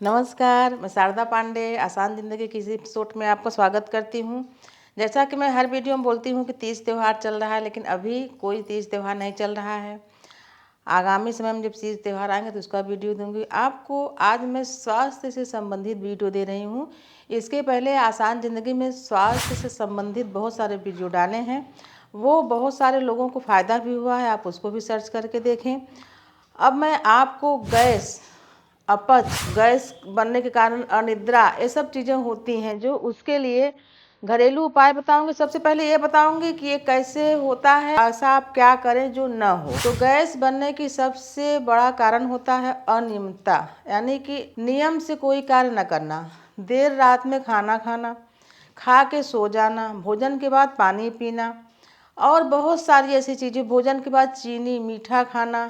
नमस्कार, मैं शारदा पांडे आसान ज़िंदगी की इस एपिसोड में आपका स्वागत करती हूँ। जैसा कि मैं हर वीडियो में बोलती हूँ कि तीज त्यौहार चल रहा है, लेकिन अभी कोई तीज त्यौहार नहीं चल रहा है। आगामी समय में जब तीज त्यौहार आएंगे तो उसका वीडियो दूंगी आपको। आज मैं स्वास्थ्य से संबंधित वीडियो दे रही हूँ। इसके पहले आसान ज़िंदगी में स्वास्थ्य से संबंधित बहुत सारे वीडियो डाले हैं, वो बहुत सारे लोगों को फ़ायदा भी हुआ है, आप उसको भी सर्च करके देखें। अब मैं आपको गैस, अपच, गैस बनने के कारण अनिद्रा, ये सब चीज़ें होती हैं, जो उसके लिए घरेलू उपाय बताऊंगी। सबसे पहले ये बताऊंगी कि ये कैसे होता है, ऐसा आप क्या करें जो न हो। तो गैस बनने की सबसे बड़ा कारण होता है अनियमितता, यानी कि नियम से कोई कार्य न करना, देर रात में खाना खाना, खा के सो जाना, भोजन के बाद पानी पीना और बहुत सारी ऐसी चीज़ें, भोजन के बाद चीनी मीठा खाना,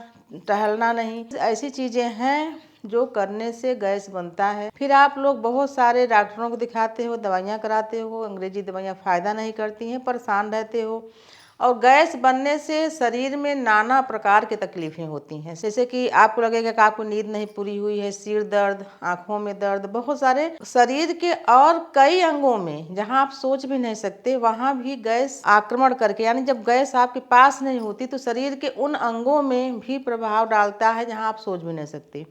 टहलना नहीं, ऐसी चीज़ें हैं जो करने से गैस बनता है। फिर आप लोग बहुत सारे डॉक्टरों को दिखाते हो, दवाइयाँ कराते हो, अंग्रेजी दवाइयाँ फ़ायदा नहीं करती हैं, परेशान रहते हो। और गैस बनने से शरीर में नाना प्रकार की तकलीफ़ें होती हैं, जैसे कि आपको लगेगा कि आपको नींद नहीं पूरी हुई है, सिर दर्द, आँखों में दर्द, बहुत सारे शरीर के और कई अंगों में जहाँ आप सोच भी नहीं सकते वहाँ भी गैस आक्रमण करके, यानी जब गैस आपके पास नहीं होती तो शरीर के उन अंगों में भी प्रभाव डालता है जहाँ आप सोच भी नहीं सकते।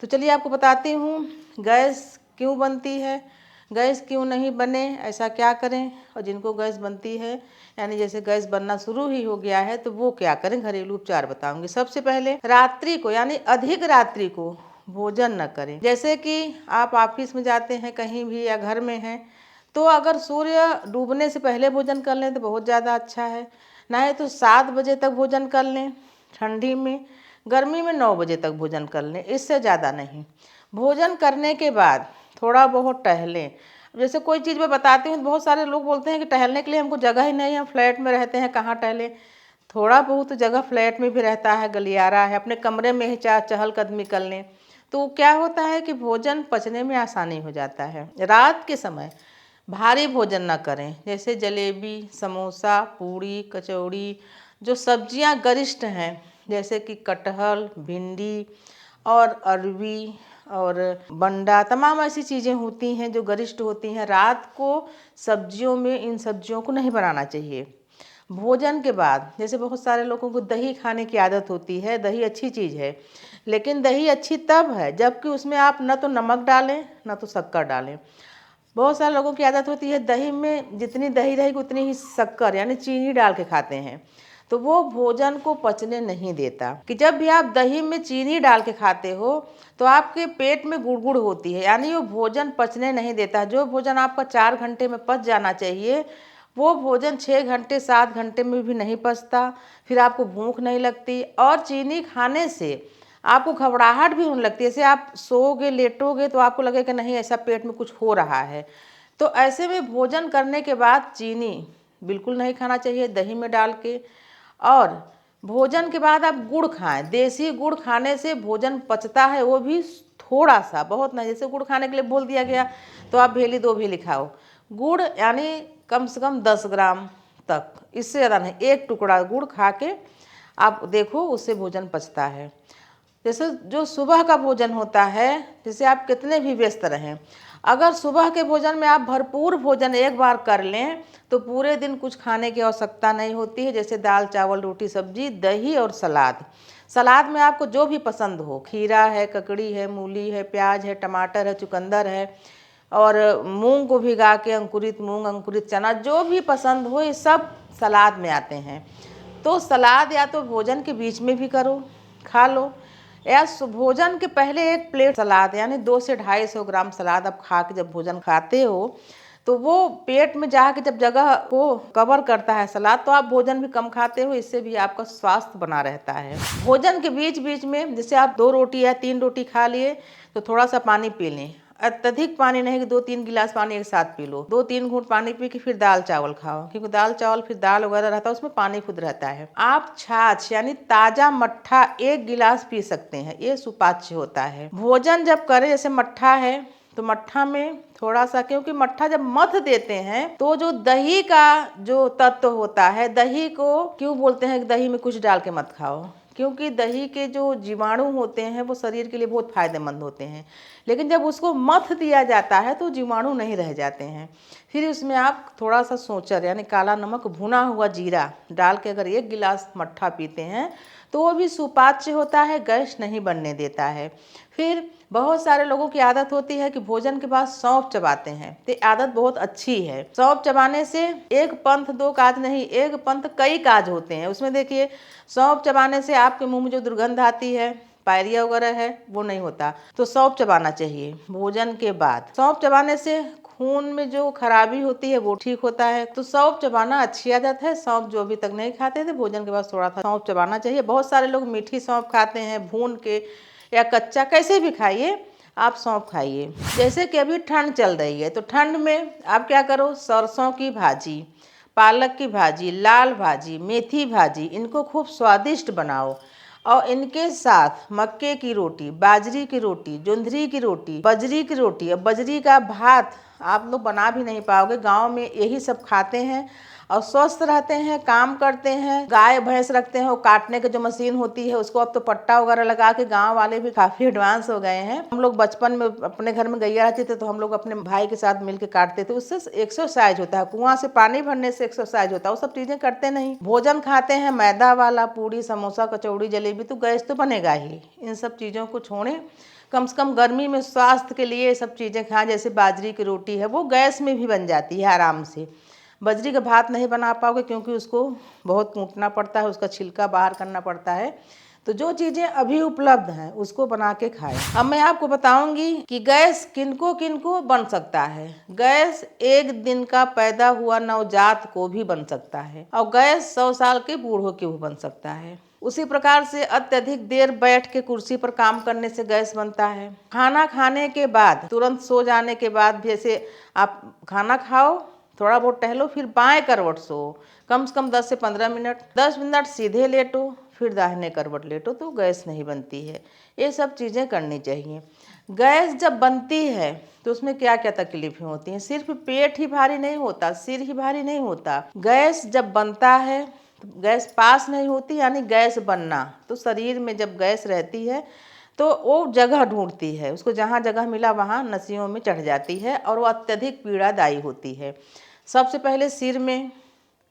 तो चलिए आपको बताती हूँ गैस क्यों बनती है, गैस क्यों नहीं बने, ऐसा क्या करें, और जिनको गैस बनती है, यानी जैसे गैस बनना शुरू ही हो गया है, तो वो क्या करें, घरेलू उपचार बताऊंगी। सबसे पहले रात्रि को, यानी अधिक रात्रि को भोजन न करें। जैसे कि आप ऑफिस में जाते हैं कहीं भी या घर में हैं, तो अगर सूर्य डूबने से पहले भोजन कर लें तो बहुत ज़्यादा अच्छा है, नहीं तो 7 बजे तक भोजन कर लें ठंडी में, गर्मी में 9 बजे तक भोजन कर लें, इससे ज़्यादा नहीं। भोजन करने के बाद थोड़ा बहुत टहलें। जैसे कोई चीज़ मैं बताती हूँ तो बहुत सारे लोग बोलते हैं कि टहलने के लिए हमको जगह ही नहीं है, हम फ्लैट में रहते हैं, कहाँ टहलें। थोड़ा बहुत जगह फ्लैट में भी रहता है, गलियारा है, अपने कमरे में ही चहल कदमी कर लें, तो क्या होता है कि भोजन पचने में आसानी हो जाता है। रात के समय भारी भोजन न करें, जैसे जलेबी, समोसा, पूड़ी, कचौड़ी, जो सब्जियां गरिष्ठ हैं जैसे कि कटहल, भिंडी और अरवी और बंडा, तमाम ऐसी चीज़ें होती हैं जो गरिष्ठ होती हैं। रात को सब्जियों में इन सब्जियों को नहीं बनाना चाहिए। भोजन के बाद जैसे बहुत सारे लोगों को दही खाने की आदत होती है, दही अच्छी चीज़ है, लेकिन दही अच्छी तब है जबकि उसमें आप न तो नमक डालें न तो शक्कर डालें। बहुत सारे लोगों की आदत होती है दही में जितनी दही रहेगी उतनी ही शक्कर यानी चीनी डाल के खाते हैं, तो वो भोजन को पचने नहीं देता। कि जब भी आप दही में चीनी डाल के खाते हो तो आपके पेट में गुड़गुड़ होती है, यानी वो भोजन पचने नहीं देता। जो भोजन आपका 4 घंटे में पच जाना चाहिए वो भोजन 6 घंटे 7 घंटे में भी नहीं पचता। फिर आपको भूख नहीं लगती और चीनी खाने से आपको घबराहट भी होने लगती है। जैसे आप सोओगे, लेटोगे तो आपको लगेगा नहीं ऐसा पेट में कुछ हो रहा है। तो ऐसे में भोजन करने के बाद चीनी बिल्कुल नहीं खाना चाहिए दही में डाल के। और भोजन के बाद आप गुड़ खाएं, देसी गुड़ खाने से भोजन पचता है, वो भी थोड़ा सा, बहुत नहीं। जैसे गुड़ खाने के लिए बोल दिया गया तो आप भेली 2 भेली खाओ, गुड़ यानी कम से कम 10 ग्राम तक, इससे ज़्यादा नहीं। एक टुकड़ा गुड़ खा के आप देखो, उससे भोजन पचता है। जैसे जो सुबह का भोजन होता है, जैसे आप कितने भी व्यस्त रहें, अगर सुबह के भोजन में आप भरपूर भोजन एक बार कर लें तो पूरे दिन कुछ खाने की आवश्यकता नहीं होती है। जैसे दाल, चावल, रोटी, सब्जी, दही और सलाद। सलाद में आपको जो भी पसंद हो, खीरा है, ककड़ी है, मूली है, प्याज है, टमाटर है, चुकंदर है, और मूंग को भिगा के, अंकुरित मूंग, अंकुरित चना, जो भी पसंद हो, ये सब सलाद में आते हैं। तो सलाद या तो भोजन के बीच में भी करो, खा लो, या भोजन के पहले एक प्लेट सलाद, यानी 200 से 250 ग्राम सलाद आप खा के जब भोजन खाते हो तो वो पेट में जाके जब जगह को कवर करता है सलाद, तो आप भोजन भी कम खाते हो, इससे भी आपका स्वास्थ्य बना रहता है। भोजन के बीच बीच में जैसे आप 2 रोटी या 3 रोटी खा लिए तो थोड़ा सा पानी पी लें, अत्यधिक पानी नहीं कि 2-3 गिलास पानी एक साथ पी लो। 2-3 घूंट पानी पी के फिर दाल चावल खाओ, क्योंकि दाल चावल फिर दाल वगैरह रहता है, उसमें पानी खुद रहता है। आप छाछ यानी ताजा मट्ठा 1 गिलास पी सकते हैं, ये सुपाच्य होता है। भोजन जब करें, जैसे मट्ठा है तो मट्ठा में थोड़ा सा, क्योंकि मट्ठा जब मथ देते हैं तो जो दही का जो तत्व होता है, दही को क्यों बोलते हैं कि दही में कुछ डाल के मत खाओ, क्योंकि दही के जो जीवाणु होते हैं वो शरीर के लिए बहुत फायदेमंद होते हैं, लेकिन जब उसको मथ दिया जाता है तो जीवाणु नहीं रह जाते हैं। फिर उसमें आप थोड़ा सा सोंचर यानी काला नमक, भुना हुआ जीरा डाल के अगर 1 गिलास मट्ठा पीते हैं तो वो भी सुपाच्य होता है, गैस नहीं बनने देता है। फिर बहुत सारे लोगों की आदत होती है कि भोजन के बाद सौंफ चबाते हैं, तो आदत बहुत अच्छी है। सौंफ चबाने से एक पंथ दो काज नहीं, एक पंथ कई काज होते हैं। उसमें देखिए, सौंफ चबाने से आपके मुंह में जो दुर्गंध आती है, पायरिया वगैरह है, वो नहीं होता। तो सौंफ चबाना चाहिए भोजन के बाद। सौंफ चबाने से खून में जो खराबी होती है वो ठीक होता है। तो सौंफ चबाना अच्छी आदत है। सौंफ जो अभी तक नहीं खाते थे, भोजन के बाद थोड़ा सा सौंफ चबाना चाहिए। बहुत सारे लोग मीठी सौंफ खाते हैं, भून के या कच्चा, कैसे भी खाइए, आप सौंफ खाइए। जैसे कि अभी ठंड चल रही है, तो ठंड में आप क्या करो, सरसों की भाजी, पालक की भाजी, लाल भाजी, मेथी भाजी, इनको खूब स्वादिष्ट बनाओ और इनके साथ मक्के की रोटी, बाजरी की रोटी, जोंधरी की रोटी, बजरी की रोटी। अब बजरी का भात आप लोग बना भी नहीं पाओगे, गांव में यही सब खाते हैं और स्वस्थ रहते हैं, काम करते हैं। गाय भैंस रखते हैं, वो काटने की जो मशीन होती है उसको अब तो पट्टा वगैरह लगा के गांव वाले भी काफ़ी एडवांस हो गए हैं। हम लोग बचपन में अपने घर में गैया रहती थे तो हम लोग अपने भाई के साथ मिलकर काटते थे, उससे एक्सरसाइज होता है, कुआं से पानी भरने से एक्सरसाइज होता है। वो सब चीज़ें करते नहीं, भोजन खाते हैं मैदा वाला, पूड़ी समोसा कचौड़ी जलेबी, तो गैस तो बनेगा ही। इन सब चीज़ों को छोड़ें, कम से कम गर्मी में स्वास्थ्य के लिए सब चीज़ें खाएं। जैसे बाजरी की रोटी है, वो गैस में भी बन जाती है आराम से। बजरी का भात नहीं बना पाओगे क्योंकि उसको बहुत कूटना पड़ता है, उसका छिलका बाहर करना पड़ता है। तो जो चीज़ें अभी उपलब्ध हैं उसको बना के खाएं। अब मैं आपको बताऊंगी कि गैस किनको किनको बन सकता है। गैस 1 दिन का पैदा हुआ नवजात को भी बन सकता है और गैस 100 साल के बूढ़ों के भी बन सकता है। उसी प्रकार से अत्यधिक देर बैठ के कुर्सी पर काम करने से गैस बनता है। खाना खाने के बाद तुरंत सो जाने के बाद, जैसे आप खाना खाओ, थोड़ा बहुत टहलो, फिर बाएं करवट सो, कम से कम 10 से 15 मिनट, 10 मिनट सीधे लेटो, फिर दाहिने करवट लेटो, तो गैस नहीं बनती है। ये सब चीज़ें करनी चाहिए। गैस जब बनती है तो उसमें क्या क्या तकलीफें होती हैं। सिर्फ पेट ही भारी नहीं होता, सिर ही भारी नहीं होता। गैस जब बनता है तो गैस पास नहीं होती, यानी गैस बनना, तो शरीर में जब गैस रहती है तो वो जगह ढूंढती है, उसको जहाँ जगह मिला वहाँ नसियों में चढ़ जाती है और वो अत्यधिक पीड़ादायी होती है। सबसे पहले सिर में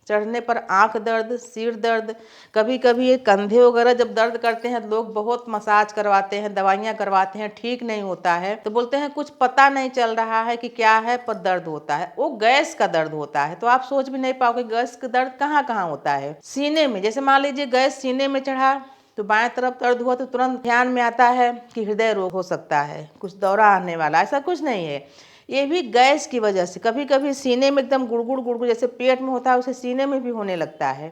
चढ़ने पर आंख दर्द, सिर दर्द, कभी कभी ये कंधे वगैरह जब दर्द करते हैं, लोग बहुत मसाज करवाते हैं, दवाइयाँ करवाते हैं, ठीक नहीं होता है, तो बोलते हैं कुछ पता नहीं चल रहा है कि क्या है, पर दर्द होता है। वो गैस का दर्द होता है। तो आप सोच भी नहीं पाओगे गैस का दर्द कहाँ कहाँ होता है। सीने में, जैसे मान लीजिए गैस सीने में चढ़ा तो बाएं तरफ दर्द हुआ तो तुरंत ध्यान में आता है कि हृदय रोग हो सकता है, कुछ दौरा आने वाला। ऐसा कुछ नहीं है, ये भी गैस की वजह से। कभी कभी सीने में एकदम गुड़गुड़ गुड़गुड़ जैसे पेट में होता है, उसे सीने में भी होने लगता है।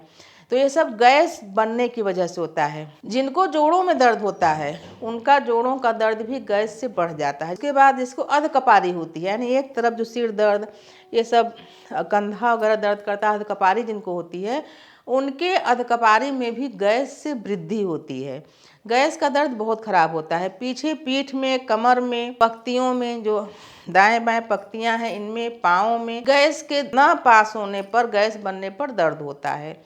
तो ये सब गैस बनने की वजह से होता है। जिनको जोड़ों में दर्द होता है उनका जोड़ों का दर्द भी गैस से बढ़ जाता है। इसके बाद इसको अधकपारी होती है, यानी एक तरफ जो सिर दर्द, ये सब कंधा वगैरह दर्द करता है, अधकपारी जिनको होती है, उनके अधकपारी में भी गैस से वृद्धि होती है। गैस का दर्द बहुत खराब होता है। पीछे पीठ में, कमर में, पक्तियों में, जो दाएं बाएं पक्तियां हैं इनमें, पाँव में गैस के ना पास होने पर, गैस बनने पर दर्द होता है।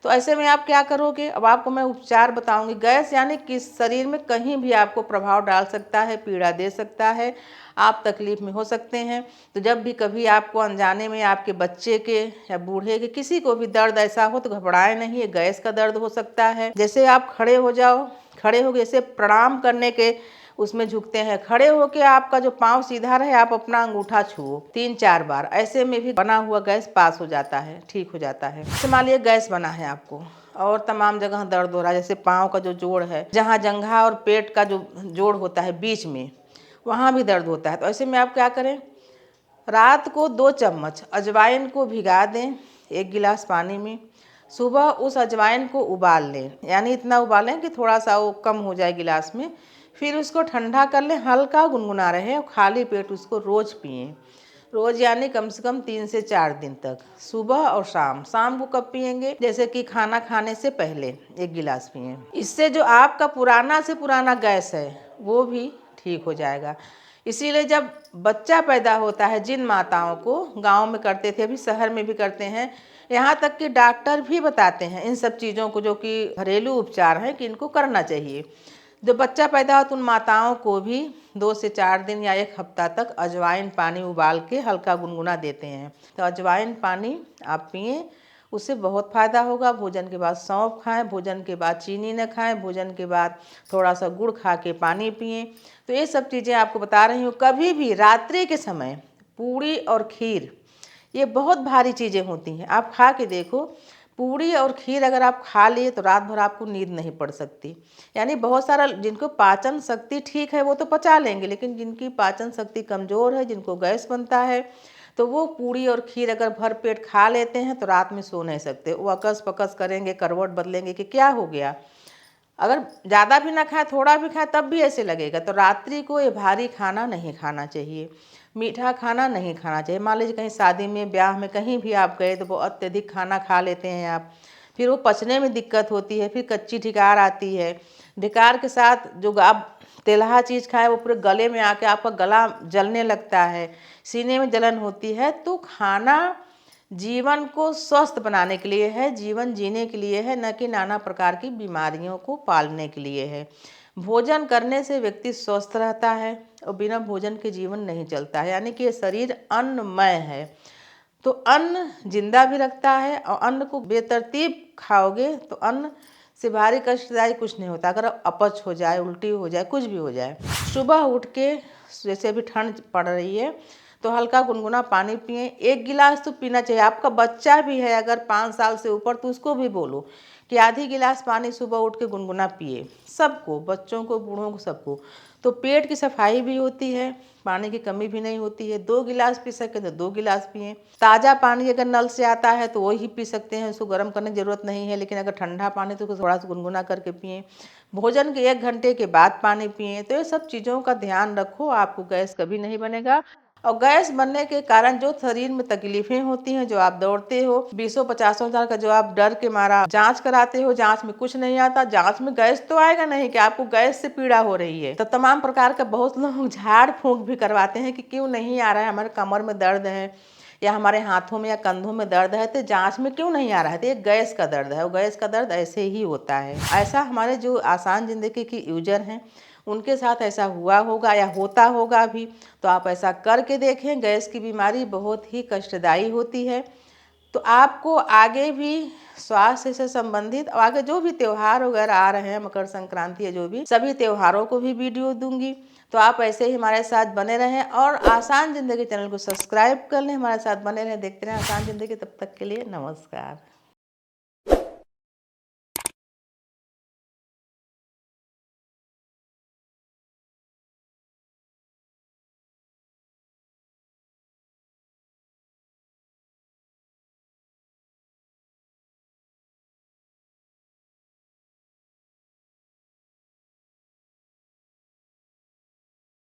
तो ऐसे में आप क्या करोगे, अब आपको मैं उपचार बताऊंगी। गैस यानी कि शरीर में कहीं भी आपको प्रभाव डाल सकता है, पीड़ा दे सकता है, आप तकलीफ में हो सकते हैं। तो जब भी कभी आपको अनजाने में आपके बच्चे के या बूढ़े के किसी को भी दर्द ऐसा हो तो घबराएं नहीं, ये गैस का दर्द हो सकता है। जैसे आप खड़े हो जाओ, खड़े हो जैसे प्रणाम करने के उसमें झुकते हैं, खड़े होके आपका जो पाँव सीधा रहे, आप अपना अंगूठा छुओ 3-4 बार, ऐसे में भी बना हुआ गैस पास हो जाता है, ठीक हो जाता है। जैसे मान लीजिए गैस बना है आपको और तमाम जगह दर्द हो रहा है, जैसे पाँव का जो जोड़ है, जहाँ जंघा और पेट का जो जोड़ होता है बीच में, वहाँ भी दर्द होता है। तो ऐसे में आप क्या करें, रात को 2 चम्मच अजवाइन को भिगा दें 1 गिलास पानी में। सुबह उस अजवाइन को उबाल लें, यानी इतना उबालें कि थोड़ा सा वो कम हो जाए गिलास में। फिर उसको ठंडा कर लें, हल्का गुनगुना रहे, और खाली पेट उसको रोज़ पिएं। रोज़ यानी कम से कम 3 से 4 दिन तक, सुबह और शाम। शाम को कब पिएंगे, जैसे कि खाना खाने से पहले 1 गिलास पिएं। इससे जो आपका पुराना से पुराना गैस है वो भी ठीक हो जाएगा। इसीलिए जब बच्चा पैदा होता है, जिन माताओं को गांव में करते थे, अभी शहर में भी करते हैं, यहाँ तक कि डॉक्टर भी बताते हैं इन सब चीज़ों को, जो कि घरेलू उपचार हैं, कि इनको करना चाहिए। जब बच्चा पैदा हो तो उन माताओं को भी 2 से 4 दिन या 1 हफ्ता तक अजवाइन पानी उबाल के हल्का गुनगुना देते हैं। तो अजवाइन पानी आप पिएं, उससे बहुत फ़ायदा होगा। भोजन के बाद सौंफ खाएं, भोजन के बाद चीनी न खाएं, भोजन के बाद थोड़ा सा गुड़ खा के पानी पिएं। तो ये सब चीज़ें आपको बता रही हूँ। कभी भी रात्रि के समय पूड़ी और खीर, ये बहुत भारी चीज़ें होती हैं, आप खा के देखो। पूड़ी और खीर अगर आप खा लिए तो रात भर आपको नींद नहीं पड़ सकती। यानी बहुत सारा, जिनको पाचन शक्ति ठीक है वो तो पचा लेंगे, लेकिन जिनकी पाचन शक्ति कमज़ोर है, जिनको गैस बनता है, तो वो पूड़ी और खीर अगर भर पेट खा लेते हैं तो रात में सो नहीं सकते। वो अकस पकस करेंगे, करवट बदलेंगे कि क्या हो गया। अगर ज़्यादा भी ना खाएं, थोड़ा भी खाएं, तब भी ऐसे लगेगा। तो रात्रि को ये भारी खाना नहीं खाना चाहिए, मीठा खाना नहीं खाना चाहिए। मान लीजिए कहीं शादी में, ब्याह में, कहीं भी आप गए तो वो अत्यधिक खाना खा लेते हैं आप, फिर वो पचने में दिक्कत होती है, फिर कच्ची ढिकार आती है। ढिकार के साथ जो आप तेलहा चीज़ खाएं वो पूरे गले में आके आपका गला जलने लगता है, सीने में जलन होती है। तो खाना जीवन को स्वस्थ बनाने के लिए है, जीवन जीने के लिए है, न कि नाना प्रकार की बीमारियों को पालने के लिए है। भोजन करने से व्यक्ति स्वस्थ रहता है और बिना भोजन के जीवन नहीं चलता है। यानी कि ये शरीर अन्नमय है। तो अन्न जिंदा भी रखता है, और अन्न को बेतरतीब खाओगे तो अन्न से भारी कष्टदायी कुछ नहीं होता। अगर अपच हो जाए, उल्टी हो जाए, कुछ भी हो जाए, सुबह उठ के, जैसे अभी ठंड पड़ रही है, तो हल्का गुनगुना पानी पिएं। 1 गिलास तो पीना चाहिए। आपका बच्चा भी है अगर 5 साल से ऊपर, तो उसको भी बोलो कि आधी गिलास पानी सुबह उठ के गुनगुना पिए। सबको, बच्चों को, बूढ़ों को, सबको। तो पेट की सफाई भी होती है, पानी की कमी भी नहीं होती है। 2 गिलास पी सके तो 2 गिलास पिएं। ताज़ा पानी अगर नल से आता है तो वही पी सकते हैं, उसको गर्म करने की ज़रूरत नहीं है। लेकिन अगर ठंडा पानी तो उसको थोड़ा सा गुनगुना करके पिएं। भोजन के 1 घंटे के बाद पानी पिएं। तो ये सब चीज़ों का ध्यान रखो, आपको गैस कभी नहीं बनेगा। और गैस बनने के कारण जो शरीर में तकलीफें होती हैं, जो आप दौड़ते हो 20-50 साल का, जो आप डर के मारा जांच कराते हो, जांच में कुछ नहीं आता, जांच में गैस तो आएगा नहीं कि आपको गैस से पीड़ा हो रही है। तो तमाम प्रकार का बहुत लोग झाड़ फूंक भी करवाते हैं कि क्यों नहीं आ रहा है, हमारे कमर में दर्द है या हमारे हाथों में या कंधों में दर्द है, तो जांच में क्यों नहीं आ रहा है। तो ये गैस का दर्द है, और गैस का दर्द ऐसे ही होता है। ऐसा हमारे जो आसान जिंदगी की यूजर हैं उनके साथ ऐसा हुआ होगा या होता होगा भी। तो आप ऐसा करके देखें। गैस की बीमारी बहुत ही कष्टदायी होती है। तो आपको आगे भी स्वास्थ्य से संबंधित, और आगे जो भी त्यौहार वगैरह आ रहे हैं, मकर संक्रांति या जो भी, सभी त्योहारों को भी वीडियो दूंगी। तो आप ऐसे ही हमारे साथ बने रहें, और आसान जिंदगी चैनल को सब्सक्राइब कर लें, हमारे साथ बने रहें, देखते रहें आसान जिंदगी। तब तक के लिए नमस्कार।